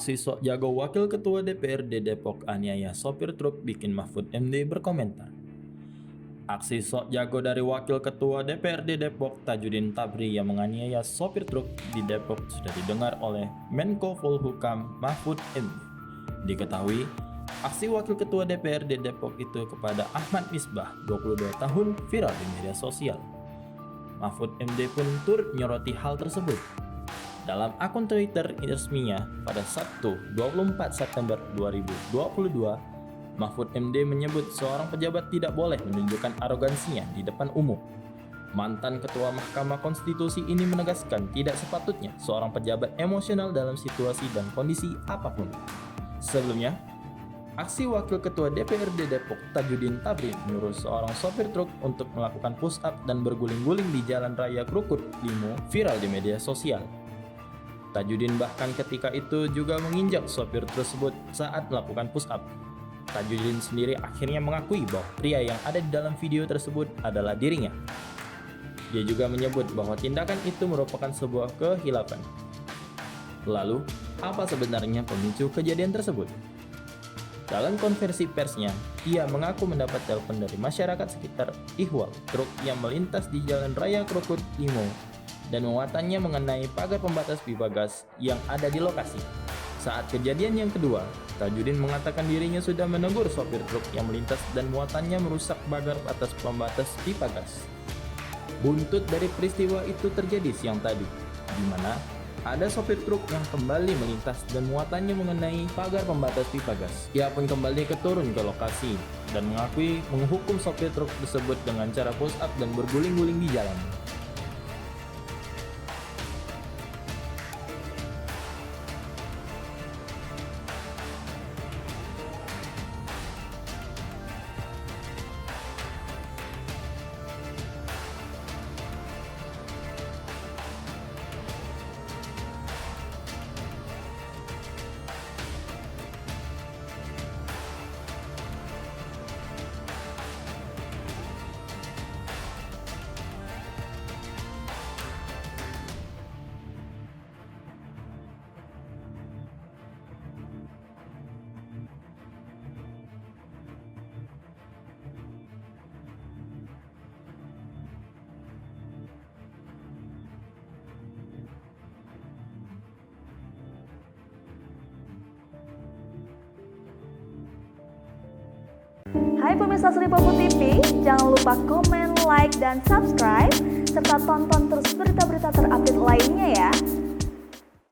Aksi sok jago Wakil Ketua DPRD Depok aniaya sopir truk bikin Mahfud MD berkomentar. Aksi sok jago dari Wakil Ketua DPRD Depok Tajudin Tabri yang menganiaya sopir truk di Depok sudah didengar oleh Menko Polhukam Mahfud MD. Diketahui, aksi Wakil Ketua DPRD Depok itu kepada Ahmad Misbah, 22 tahun, viral di media sosial. Mahfud MD pun turut menyoroti hal tersebut. Dalam akun Twitter resminya pada Sabtu 24 September 2022, Mahfud MD menyebut seorang pejabat tidak boleh menunjukkan arogansinya di depan umum. Mantan Ketua Mahkamah Konstitusi ini menegaskan tidak sepatutnya seorang pejabat emosional dalam situasi dan kondisi apapun. Sebelumnya, aksi Wakil Ketua DPRD Depok Tajudin Tabri menyuruh seorang sopir truk untuk melakukan push up dan berguling-guling di Jalan Raya Krukut, Limo viral di media sosial. Tajudin bahkan ketika itu juga menginjak sopir tersebut saat melakukan push up. Tajudin sendiri akhirnya mengakui bahwa pria yang ada di dalam video tersebut adalah dirinya. Dia juga menyebut bahwa tindakan itu merupakan sebuah kehilafan. Lalu, apa sebenarnya pemicu kejadian tersebut? Dalam konversi persnya, ia mengaku mendapat telepon dari masyarakat sekitar ihwal truk yang melintas di Jalan Raya Krukut, Limo dan muatannya mengenai pagar pembatas pipa gas yang ada di lokasi. Saat kejadian yang kedua, Tajudin mengatakan dirinya sudah menegur sopir truk yang melintas dan muatannya merusak pagar atas pembatas pipa gas. Buntut dari peristiwa itu terjadi siang tadi, di mana ada sopir truk yang kembali melintas dan muatannya mengenai pagar pembatas pipa gas. Ia pun kembali turun ke lokasi dan mengakui menghukum sopir truk tersebut dengan cara push up dan berguling-guling di jalan. Hai pemirsa Sri Popo TV, jangan lupa komen, like, dan subscribe, serta tonton terus berita-berita terupdate lainnya